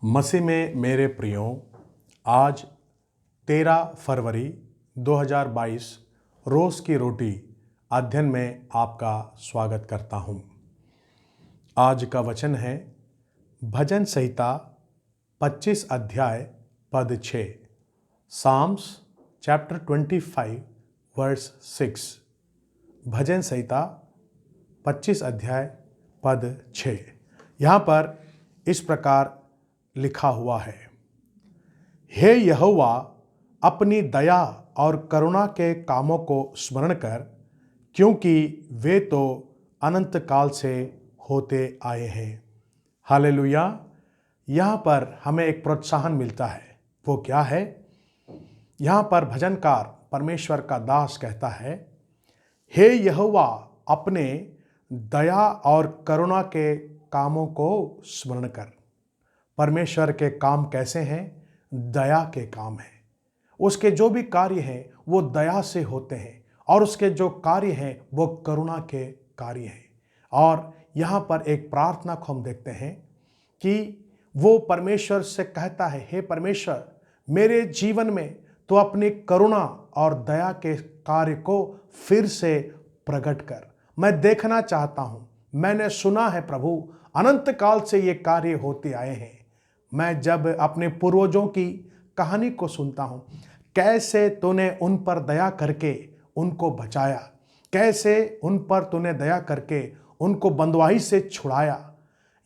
मसीह में मेरे प्रियो, आज 13 फरवरी 2022 रोज़ की रोटी अध्ययन में आपका स्वागत करता हूँ। आज का वचन है भजन संहिता 25 अध्याय पद 6, साम्स चैप्टर 25 वर्स 6। भजन संहिता 25 अध्याय पद 6। यहाँ पर इस प्रकार लिखा हुआ है, हे यहोवा, अपनी दया और करुणा के कामों को स्मरण कर, क्योंकि वे तो अनंत काल से होते आए हैं। हालेलुया। यहाँ पर हमें एक प्रोत्साहन मिलता है। वो क्या है? यहाँ पर भजनकार परमेश्वर का दास कहता है, हे यहोवा, अपने दया और करुणा के कामों को स्मरण कर। परमेश्वर के काम कैसे हैं? दया के काम हैं। उसके जो भी कार्य हैं वो दया से होते हैं और उसके जो कार्य हैं वो करुणा के कार्य हैं। और यहाँ पर एक प्रार्थना को हम देखते हैं कि वो परमेश्वर से कहता है, हे परमेश्वर, मेरे जीवन में तो अपनी करुणा और दया के कार्य को फिर से प्रकट कर। मैं देखना चाहता हूँ। मैंने सुना है प्रभु, अनंत काल से ये कार्य होते आए हैं। मैं जब अपने पूर्वजों की कहानी को सुनता हूँ, कैसे तूने उन पर दया करके उनको बचाया, कैसे उन पर तूने दया करके उनको बंदवाई से छुड़ाया,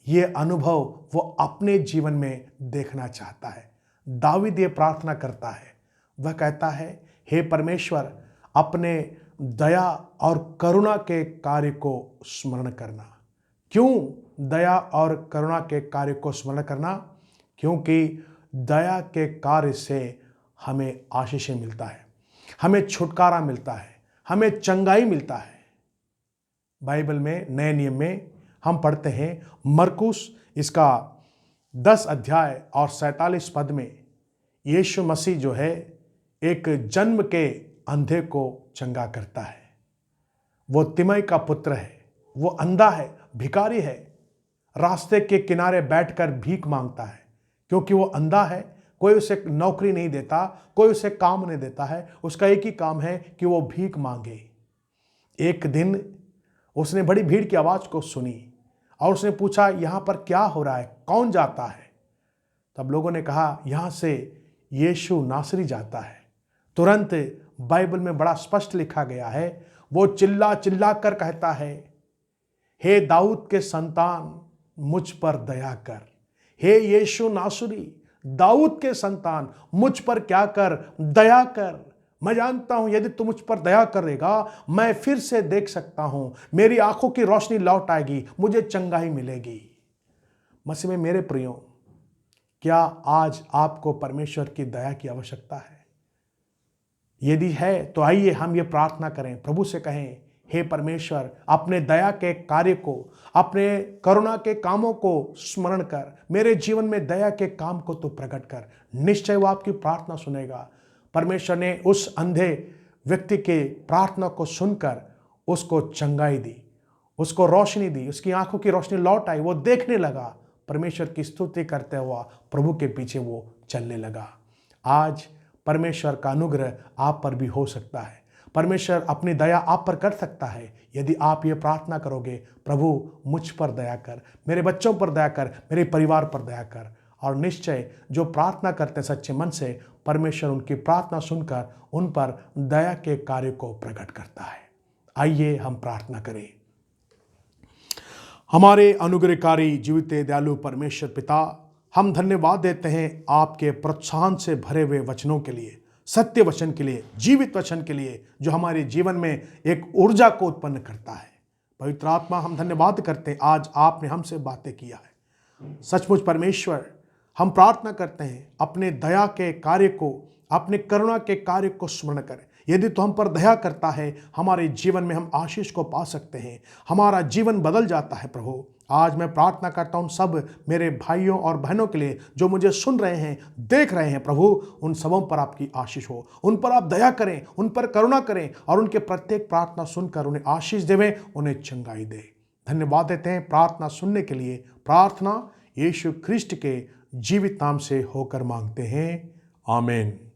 ये अनुभव वो अपने जीवन में देखना चाहता है। दावीद ये प्रार्थना करता है। वह कहता है, हे परमेश्वर, अपने दया और करुणा के कार्य को स्मरण करना। क्यों दया और करुणा के कार्य को स्मरण करना? क्योंकि दया के कार्य से हमें आशीषें मिलता है, हमें छुटकारा मिलता है, हमें चंगाई मिलता है। बाइबल में नए नियम में हम पढ़ते हैं, मरकुस इसका 10 अध्याय और 47 पद में यीशु मसीह जो है एक जन्म के अंधे को चंगा करता है। वो तिमई का पुत्र है, वो अंधा है, भिखारी है, रास्ते के किनारे बैठकर भीख मांगता है। क्योंकि वो अंधा है, कोई उसे नौकरी नहीं देता, कोई उसे काम नहीं देता है। उसका एक ही काम है कि वो भीख मांगे। एक दिन उसने बड़ी भीड़ की आवाज़ को सुनी और उसने पूछा, यहाँ पर क्या हो रहा है, कौन जाता है? तब लोगों ने कहा, यहाँ से यीशु नासरी जाता है। तुरंत बाइबल में बड़ा स्पष्ट लिखा गया है, वो चिल्ला चिल्ला कर कहता है, हे दाऊद के संतान, मुझ पर दया कर। हे यीशु नासरी, दाऊद के संतान, मुझ पर क्या कर? दया कर। मैं जानता हूं यदि तू मुझ पर दया करेगा, मैं फिर से देख सकता हूं, मेरी आंखों की रोशनी लौट आएगी, मुझे चंगाई मिलेगी। मसीह में मेरे प्रियो, क्या आज आपको परमेश्वर की दया की आवश्यकता है? यदि है तो आइए हम ये प्रार्थना करें, प्रभु से कहें, हे परमेश्वर, अपने दया के कार्य को, अपने करुणा के कामों को स्मरण कर। मेरे जीवन में दया के काम को तू प्रकट कर। निश्चय वो आपकी प्रार्थना सुनेगा। परमेश्वर ने उस अंधे व्यक्ति के प्रार्थना को सुनकर उसको चंगाई दी, उसको रोशनी दी, उसकी आंखों की रोशनी लौट आई, वो देखने लगा। परमेश्वर की स्तुति करते हुआ प्रभु के पीछे वो चलने लगा। आज परमेश्वर का अनुग्रह आप पर भी हो सकता है। परमेश्वर अपनी दया आप पर कर सकता है यदि आप ये प्रार्थना करोगे, प्रभु मुझ पर दया कर, मेरे बच्चों पर दया कर, मेरे परिवार पर दया कर। और निश्चय जो प्रार्थना करते हैं सच्चे मन से, परमेश्वर उनकी प्रार्थना सुनकर उन पर दया के कार्य को प्रकट करता है। आइए हम प्रार्थना करें। हमारे अनुग्रहकारी जीवित दयालु परमेश्वर पिता, हम धन्यवाद देते हैं आपके प्रोत्साहन से भरे हुए वचनों के लिए, सत्य वचन के लिए, जीवित वचन के लिए, जो हमारे जीवन में एक ऊर्जा को उत्पन्न करता है। पवित्र आत्मा, हम धन्यवाद करते हैं, आज आपने हमसे बातें किया है। सचमुच परमेश्वर, हम प्रार्थना करते हैं, अपने दया के कार्य को, अपने करुणा के कार्य को स्मरण करें। यदि तो हम पर दया करता है, हमारे जीवन में हम आशीष को पा सकते हैं, हमारा जीवन बदल जाता है। प्रभु, आज मैं प्रार्थना करता हूं सब मेरे भाइयों और बहनों के लिए जो मुझे सुन रहे हैं, देख रहे हैं। प्रभु, उन सबों पर आपकी आशीष हो, उन पर आप दया करें, उन पर करुणा करें और उनके प्रत्येक प्रार्थना सुनकर उन्हें आशीष देवें, उन्हें चंगाई दे। धन्यवाद देते हैं प्रार्थना सुनने के लिए। प्रार्थना यीशु ख्रिस्ट के जीवित नाम से होकर मांगते हैं, आमीन।